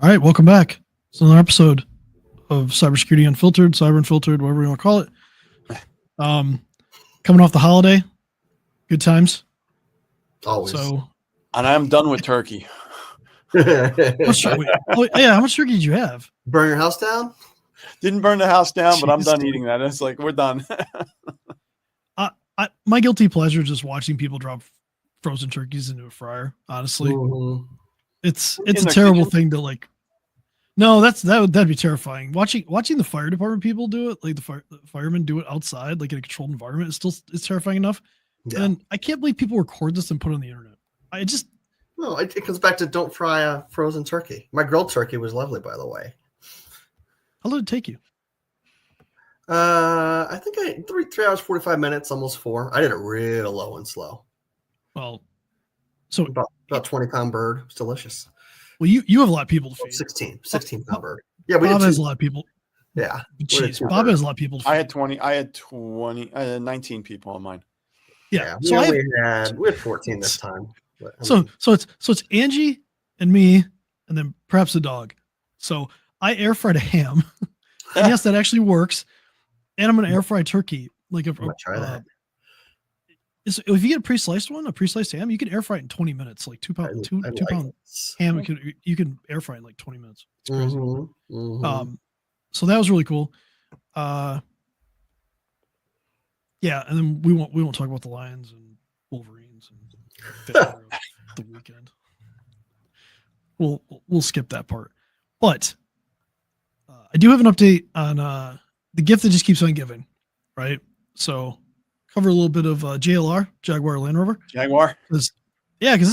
All right, welcome back. It's another episode of Cybersecurity Unfiltered, Cyber Unfiltered, whatever you want to call it. Coming off the holiday, good times. Always. So, And I'm done with turkey. how much turkey did you have? Burn your house down? Didn't burn the house down, but I'm Jeez, done dude. eating that. It's like we're done. My guilty pleasure is just watching people drop frozen turkeys into a fryer. Honestly, Mhm. it's In a their terrible kitchen? thing to like. No, that'd be terrifying. Watching the fire department people do it, like the firemen do it outside, like in a controlled environment, it's terrifying enough. Yeah. And I can't believe people record this and put it on the internet. No, it comes back to don't fry a frozen turkey. My grilled turkey was lovely, by the way. How long did it take you? I think 3 hours 45 minutes, almost 4. I did it real low and slow. Well, so About 20-pound bird. It was delicious. you have a lot of people to feed. 16-pound bird. Yeah, we Bob did has a two. lot of people. Yeah. Jeez, two Bob birds. has a lot of people to feed. I had 19 people on mine. Yeah. We So we had 14 this time. But, it's Angie and me, and then perhaps the dog. So I air fried a ham. And yes, that actually works. And I'm gonna air fry turkey. Like I'm gonna try that. If you get a pre-sliced ham, you can air fry it in 20 minutes. Like two pound ham, you can air fry it in like 20 minutes. It's crazy. So that was really cool. Yeah, and then we won't talk about the Lions and Wolverines and failure of the weekend. We'll skip that part. But I do have an update on the gift that just keeps on giving, right? So cover a little bit of JLR, Jaguar Land Rover. Jaguar? Because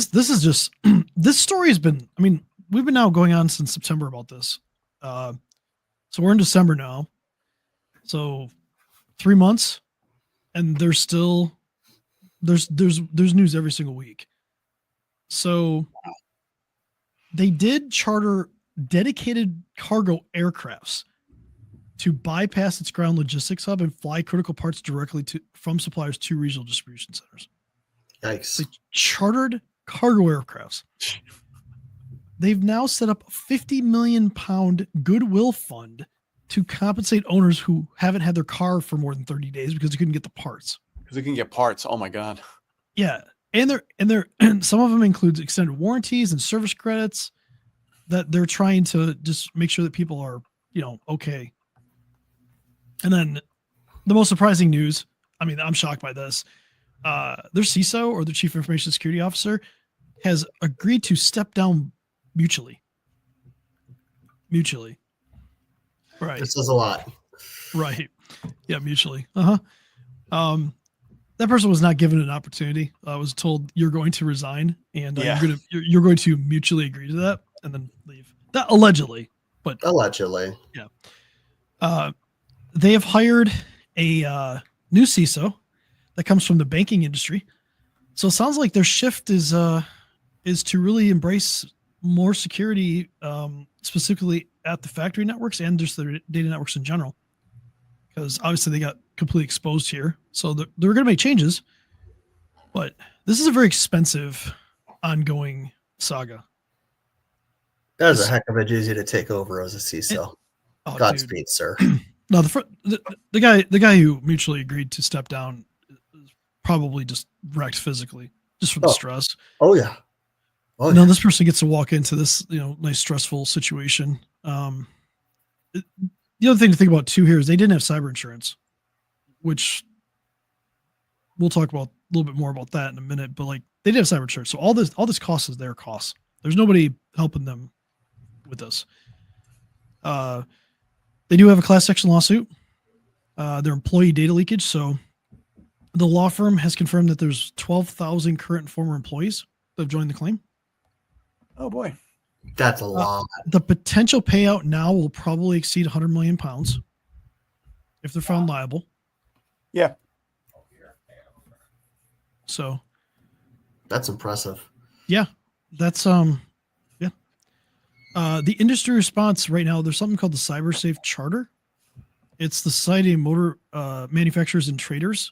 this is just, this story has been, I mean, we've been now going on since September about this. So we're in December now. So 3 months, and there's still, there's news every single week. So they did charter dedicated cargo aircrafts to bypass its ground logistics hub and fly critical parts directly from suppliers to regional distribution centers. Yikes. They chartered cargo aircrafts. They've now set up a £50 million goodwill fund to compensate owners who haven't had their car for more than 30 days because they couldn't get the parts. Because they can get parts. Oh my God. Yeah. And some of them includes extended warranties and service credits that they're trying to just make sure that people are, okay. And then the most surprising news, I mean, I'm shocked by this. Their CISO, or the Chief Information Security Officer, has agreed to step down mutually. Right. This says a lot. Right. Yeah, mutually. That person was not given an opportunity. I was told you're going to resign, and you're going to mutually agree to that and then leave. That allegedly. Yeah. They have hired a new CISO that comes from the banking industry. So it sounds like their shift is to really embrace more security, specifically at the factory networks and just their data networks in general. Because obviously they got completely exposed here. So they're going to make changes. But this is a very expensive, ongoing saga. That is a heck of a doozy to take over as a CISO. Godspeed, sir. No, the guy who mutually agreed to step down is probably just wrecked physically, just from the stress. Oh yeah. This person gets to walk into this, nice stressful situation. The other thing to think about too here is they didn't have cyber insurance, which we'll talk about a little bit more about that in a minute. But like they did have cyber insurance, so all this cost is their costs. There's nobody helping them with this. They do have a class action lawsuit. Their employee data leakage. So the law firm has confirmed that there's 12,000 current and former employees that have joined the claim. Oh boy. That's a lot. The potential payout now will probably exceed 100 million pounds if they're found liable. Yeah. So that's impressive. Yeah. That's the industry response right now, there's something called the CyberSafe Charter. It's the Society of Motor Manufacturers and Traders.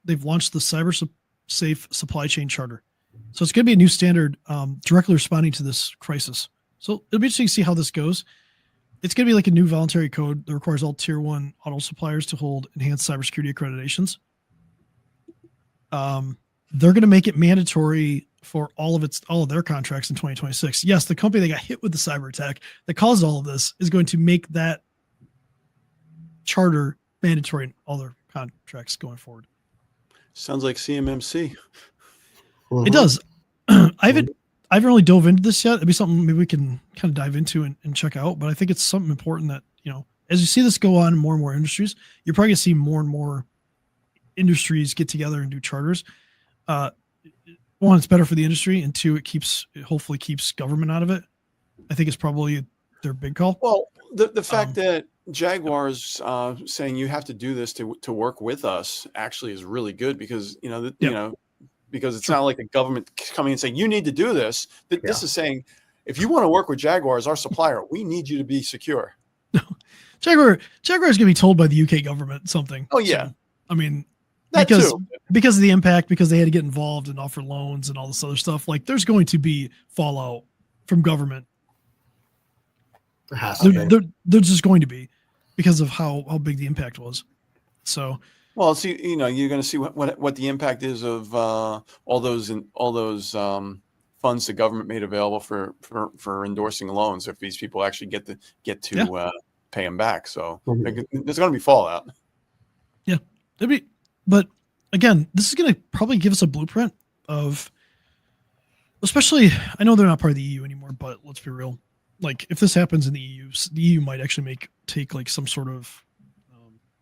They've launched the CyberSafe Supply Chain Charter. So it's going to be a new standard directly responding to this crisis. So it'll be interesting to see how this goes. It's going to be like a new voluntary code that requires all tier 1 auto suppliers to hold enhanced cybersecurity accreditations. They're going to make it mandatory for all of their contracts in 2026. Yes, the company that got hit with the cyber attack that caused all of this is going to make that charter mandatory in all their contracts going forward. Sounds like CMMC. It does. I haven't really dove into this yet. It'd be something maybe we can kind of dive into and check out. But I think it's something important that, as you see this go on in more and more industries, you're probably going to see more and more industries get together and do charters. One, it's better for the industry, and two, it hopefully keeps government out of it. I think it's probably their big call. Well, the fact that Jaguar's saying you have to do this to work with us actually is really good because because it's not like the government coming and saying you need to do this. This is saying if you want to work with Jaguar as our supplier, we need you to be secure. Jaguar is going to be told by the UK government something. Oh yeah, so, I mean, that because of the impact, because they had to get involved and offer loans and all this other stuff. Like, there's going to be fallout from government. They're just going to be because of how big the impact was. So, well, see, you're going to see what the impact is of all those funds the government made available for endorsing loans if these people actually get to pay them back. So there's going to be fallout. Yeah, but again, this is going to probably give us a blueprint of, especially, I know they're not part of the EU anymore, but let's be real. Like, if this happens in the EU might actually take like some sort of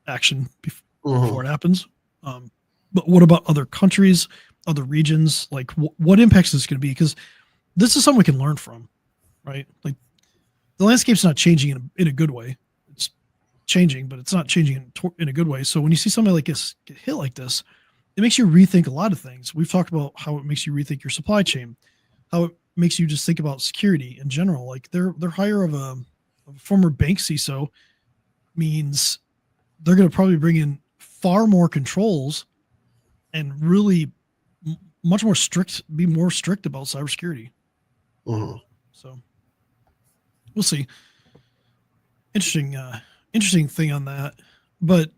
action before it happens. But what about other countries, other regions? Like, what impacts is this going to be? Because this is something we can learn from, right? Like, the landscape's not changing in a good way. It's changing, but it's not changing in a good way. So when you see somebody like this get hit like this, it makes you rethink a lot of things. We've talked about how it makes you rethink your supply chain, how it makes you just think about security in general. Like, their hire of a former bank CISO means they're going to probably bring in far more controls and really much more be more strict about cybersecurity. So we'll see. Interesting thing on that. But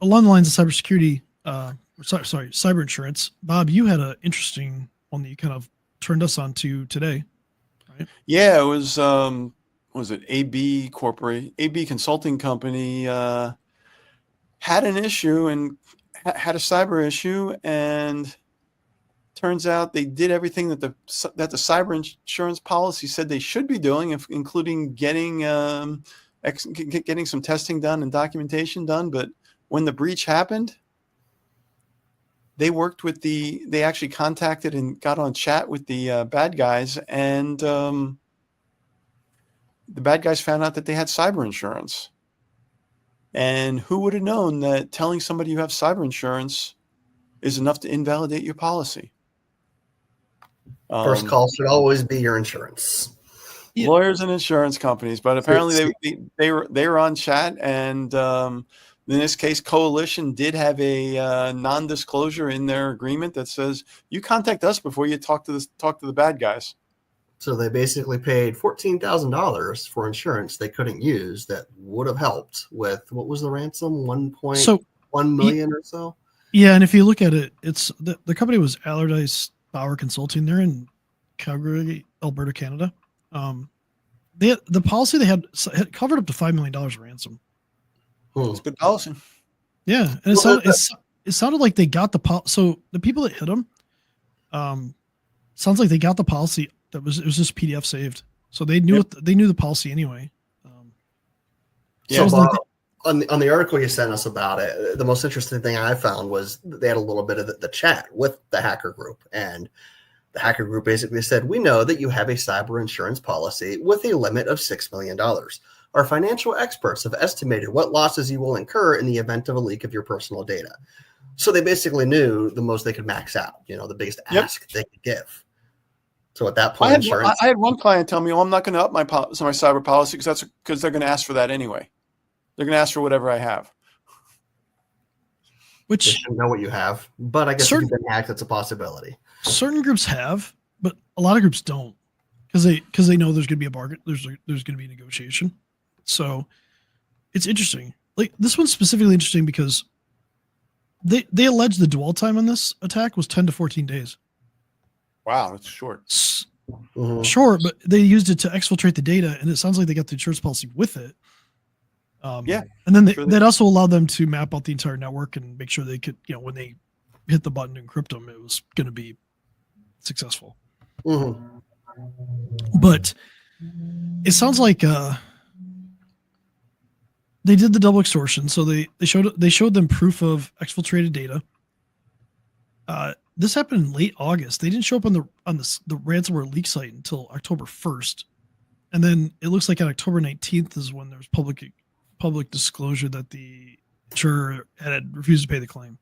along the lines of cybersecurity, cyber insurance, Bob, you had an interesting one that you kind of turned us on to today, right? Yeah, it was it AB Consulting Company had an issue and had a cyber issue, and turns out they did everything that the cyber insurance policy said they should be doing, including getting some testing done and documentation done. But when the breach happened, they actually contacted and got on chat with the bad guys, and the bad guys found out that they had cyber insurance. And who would have known that telling somebody you have cyber insurance is enough to invalidate your policy? First call should always be your insurance. Lawyers and insurance companies, but apparently they were on chat, and in this case, Coalition did have a non-disclosure in their agreement that says you contact us before you talk to the bad guys. So they basically paid $14,000 for insurance they couldn't use that would have helped with, what was the ransom? 1.1 million or so? Yeah, and if you look at it, it's the company was Allardyce Bauer Consulting. They're in Calgary, Alberta, Canada. The policy they had covered up to $5 million ransom. It's good policy. Yeah, and it sounded like they got the policy. So the people that hit them, sounds like they got the policy. It was just PDF saved, so they knew they knew the policy anyway. So Bob, on the article you sent us about it, the most interesting thing I found was they had a little bit of the chat with the hacker group, and the hacker group basically said, "We know that you have a cyber insurance policy with a limit of $6 million. Our financial experts have estimated what losses you will incur in the event of a leak of your personal data." So they basically knew the most they could max out, the biggest ask they could give. So at that point, I had one client tell me, I'm not going to up my cyber policy because they're going to ask for that anyway. They're going to ask for whatever I have. Which you should know what you have, but I guess if you've been hacked, it's a possibility. Certain groups have, but a lot of groups don't. because they know there's going to be a bargain. There's going to be a negotiation. So it's interesting. Like this one's specifically interesting because they allege the dwell time on this attack was 10 to 14 days. Wow, that's short. Sure, but they used it to exfiltrate the data, and it sounds like they got the insurance policy with it. Yeah, and then that also allowed them to map out the entire network and make sure they could, when they hit the button and encrypt them, it was going to be successful. But it sounds like they did the double extortion. So they showed them proof of exfiltrated data. This happened in late August. They didn't show up on the ransomware leak site until October 1st, and then it looks like on October 19th is when there's public disclosure that the insurer had refused to pay the claim.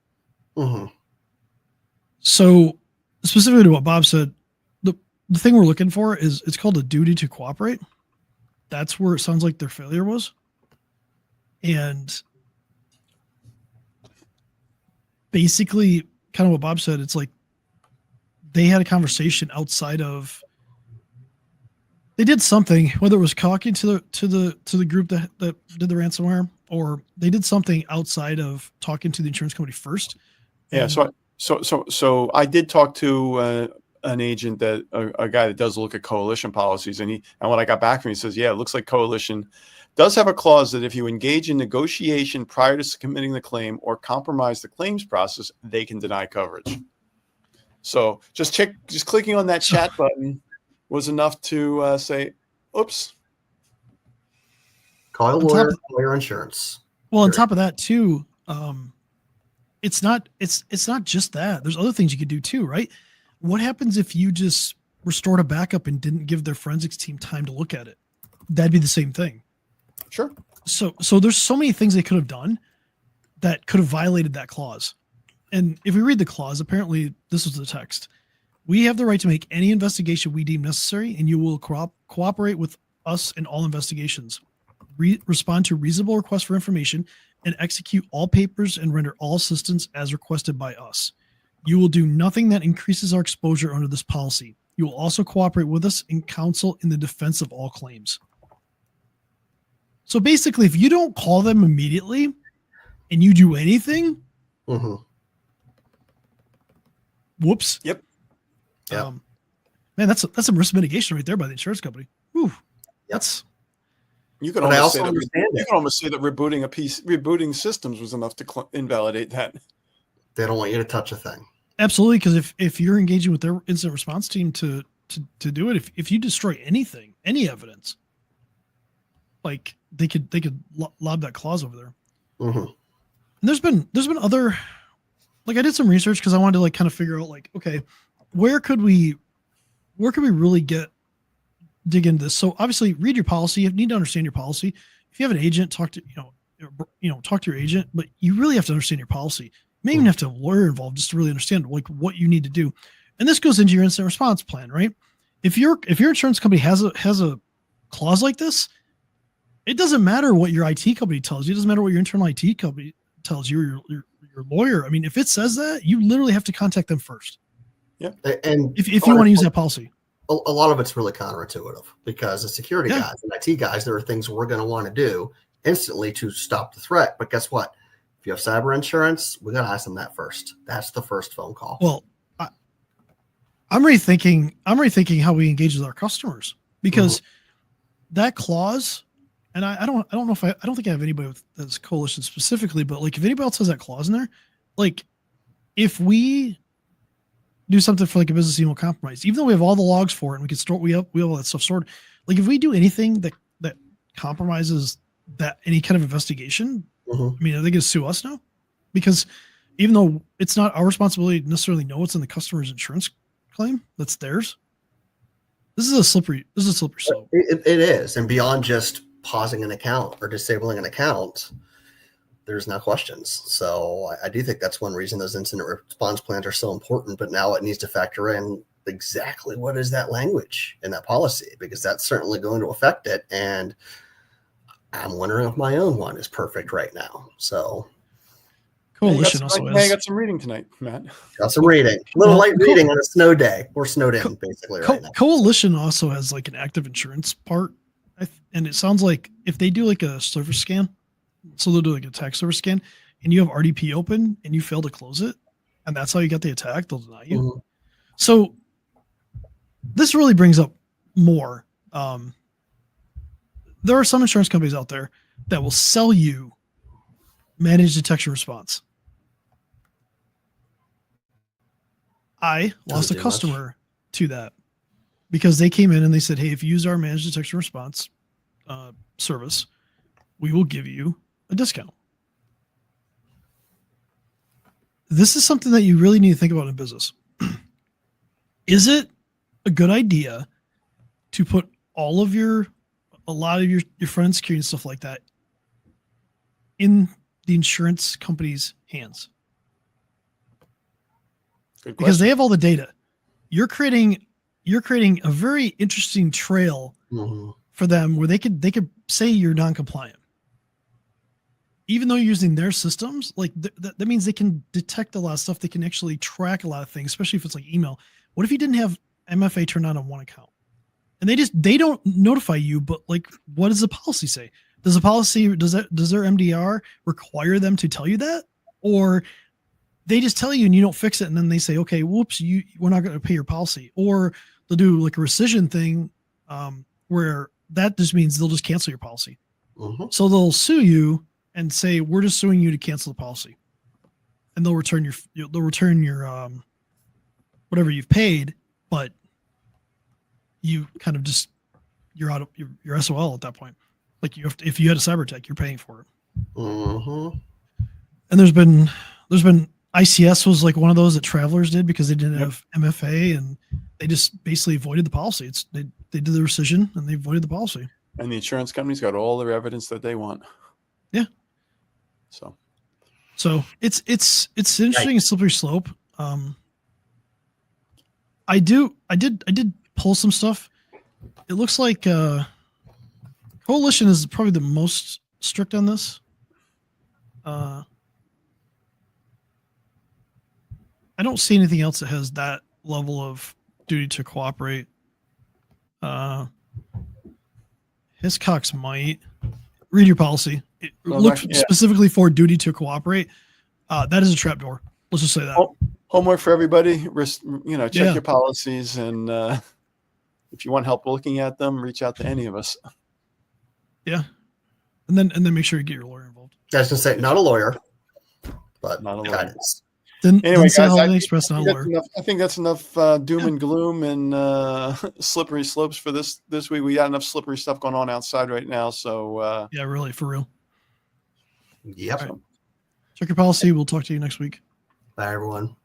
So specifically to what Bob said, the thing we're looking for is it's called a duty to cooperate. That's where it sounds like their failure was. And basically kind of what Bob said, it's like they had a conversation outside of, they did something, whether it was talking to the group that did the ransomware, or they did something outside of talking to the insurance company first. Yeah. So I did talk to an agent that a guy that does look at coalition policies, and when I got back from him, he says, yeah, it looks like coalition does have a clause that if you engage in negotiation prior to submitting the claim or compromise the claims process, they can deny coverage. So just clicking on that chat button was enough to say, oops. Call a lawyer, call your insurance. Well, on top of that too, it's not just that. There's other things you could do too, right? What happens if you just restored a backup and didn't give their forensics team time to look at it? That'd be the same thing. Sure. So there's so many things they could have done that could have violated that clause. And if we read the clause, apparently this was the text. We have the right to make any investigation we deem necessary, and you will cooperate with us in all investigations. Respond to reasonable requests for information and execute all papers and render all assistance as requested by us. You will do nothing that increases our exposure under this policy. You will also cooperate with us in counsel in the defense of all claims. So basically, if you don't call them immediately and you do anything, whoops. Yep. Man, that's some risk mitigation right there by the insurance company. Whew. Yes. You can almost say that rebooting systems was enough to invalidate that. They don't want you to touch a thing. Absolutely, because if you're engaging with their incident response team to do it, if you destroy anything, any evidence, like they could lob that clause over there. And there's been other, like I did some research because I wanted to like kind of figure out like, okay, where could we really dig into this? So obviously read your policy. You need to understand your policy. If you have an agent, talk to your agent, but you really have to understand your policy. You may even have to have a lawyer involved just to really understand like what you need to do. And this goes into your incident response plan, right? If your insurance company has a clause like this, it doesn't matter what your IT company tells you. It doesn't matter what your internal IT company tells you or your lawyer. I mean, if it says that, you literally have to contact them first. Yeah. And if you want to use that policy. A lot of it's really counterintuitive because the security guys and IT guys, there are things we're going to want to do instantly to stop the threat. But guess what? If you have cyber insurance, we got to ask them that first. That's the first phone call. Well, I'm rethinking how we engage with our customers because that clause, and I don't think I have anybody with this coalition specifically, but like if anybody else has that clause in there, like if we do something for like a business email compromise, even though we have all the logs for it and we can store, we have all that stuff stored. Like if we do anything that compromises that any kind of investigation, I mean, are they going to sue us now? Because even though it's not our responsibility to necessarily know what's in the customer's insurance claim, that's theirs. This is a slippery slope. It is. And beyond just pausing an account or disabling an account, there's no questions. So I do think that's one reason those incident response plans are so important, but now it needs to factor in exactly what is that language in that policy, because that's certainly going to affect it. And I'm wondering if my own one is perfect right now. So Coalition also I has. got some reading tonight, Matt. Got some reading. A little light reading on a snow day. We're snowed in basically right now. Coalition also has like an active insurance part. And it sounds like if they do like a service scan, so they'll do like a attack service scan, and you have RDP open and you fail to close it, and that's how you get the attack, they'll deny you. Mm-hmm. So this really brings up more. There are some insurance companies out there that will sell you managed detection response. I lost a customer to that because they came in and they said, hey, if you use our managed detection response service, we will give you a discount. This is something that you really need to think about in business. Is it a good idea to put a lot of your front-end security and stuff like that in the insurance company's hands? Because they have all the data. You're creating a very interesting trail for them where they could say you're non-compliant. Even though you're using their systems, like that means they can detect a lot of stuff. They can actually track a lot of things, especially if it's like email. What if you didn't have MFA turned on one account? And they don't notify you, but like, what does the policy say? Does their MDR require them to tell you that? Or they just tell you and you don't fix it, and then they say, okay, whoops, we're not going to pay your policy. Or they'll do like a rescission thing where that just means they'll just cancel your policy. So they'll sue you and say, we're just suing you to cancel the policy. And they'll return your whatever you've paid, but you kind of just, you're out of your SOL at that point. Like if you had a cyber attack, you're paying for it. And there's been ICS was like one of those that Travelers did because they didn't have MFA, and they just basically avoided the policy. They did the rescission and they avoided the policy. And the insurance company's got all their evidence that they want. Yeah. So it's interesting, a slippery slope. I did pull some stuff. It looks like Coalition is probably the most strict on this. I don't see anything else that has that level of duty to cooperate. Hiscox might. Read your policy. Look specifically for duty to cooperate. That is a trapdoor. Let's just say that. Homework for everybody. Check your policies, and if you want help looking at them, reach out to any of us. Yeah, and then make sure you get your lawyer involved. I was gonna say, not a lawyer, but not a lawyer. guidance. Anyway, guys, I think that's enough doom and gloom and slippery slopes for this week. We got enough slippery stuff going on outside right now. So yeah, really, for real. Yep. Right. Check your policy. We'll talk to you next week. Bye, everyone.